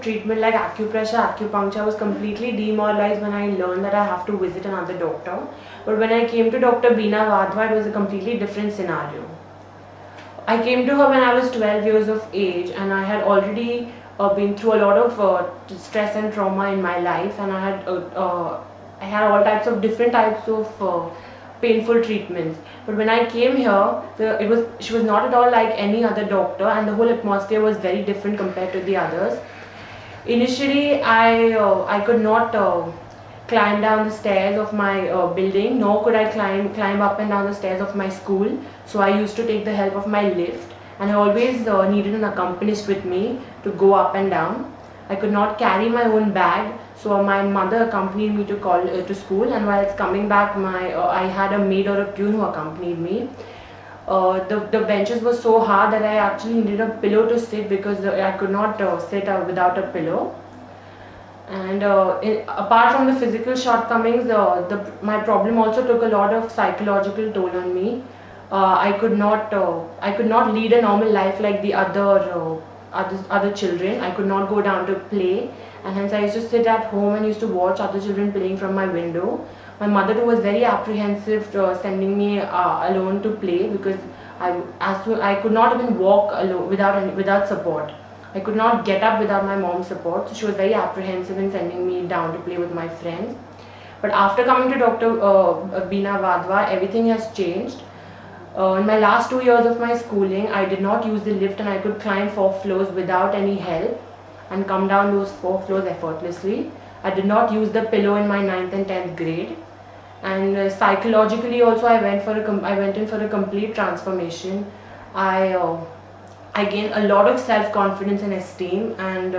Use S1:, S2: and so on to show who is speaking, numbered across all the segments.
S1: Treatment like acupressure, acupuncture, I was completely demoralized when I learned that I have to visit another doctor. But when I came to Dr. Beena Wadhwa, it was a completely different scenario. I came to her when I was 12 years of age, and I had already been through a lot of stress and trauma in my life, and I had all types of different types of painful treatments. But when I came here, she was not at all like any other doctor, and the whole atmosphere was very different compared to the others. Initially, I could not climb down the stairs of my building, nor could I climb up and down the stairs of my school. So I used to take the help of my lift, and I always needed an accompanist with me to go up and down. I could not carry my own bag, so my mother accompanied me to school, and while coming back, I had a maid or a pune who accompanied me. The benches were so hard that I actually needed a pillow to sit, because I could not sit without a pillow. And apart from the physical shortcomings, my problem also took a lot of psychological toll on me. I could not lead a normal life like the other children. I could not go down to play, and hence I used to sit at home and used to watch other children playing from my window. My mother too was very apprehensive sending me alone to play, because I could not even walk alone without support. I could not get up without my mom's support, so she was very apprehensive in sending me down to play with my friends. But after coming to Dr. Beena Wadhwa, everything has changed. In my last 2 years of my schooling, I did not use the lift, and I could climb 4 floors without any help and come down those 4 floors effortlessly. I did not use the pillow in my 9th and 10th grade. And psychologically also, I went in for a complete transformation. I gained a lot of self-confidence and esteem, and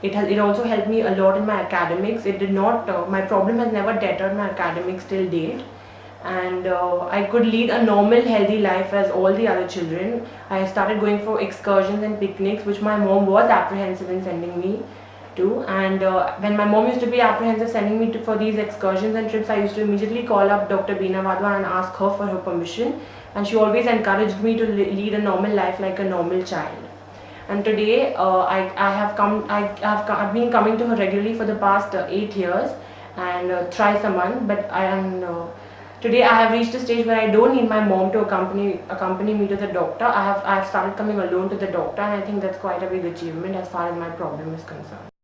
S1: it also helped me a lot in my academics. It did not my problem has never deterred my academics till date, and I could lead a normal healthy life as all the other children. I started going for excursions and picnics, which my mom was apprehensive in sending me to, and when my mom used to be apprehensive sending me for these excursions and trips, I used to immediately call up Dr. Beena Wadhwa and ask her for her permission, and she always encouraged me to lead a normal life like a normal child. And today I've been coming to her regularly for the past 8 years, and thrice a month. But today I have reached a stage where I don't need my mom to accompany me to the doctor. I have started coming alone to the doctor, and I think that's quite a big achievement as far as my problem is concerned.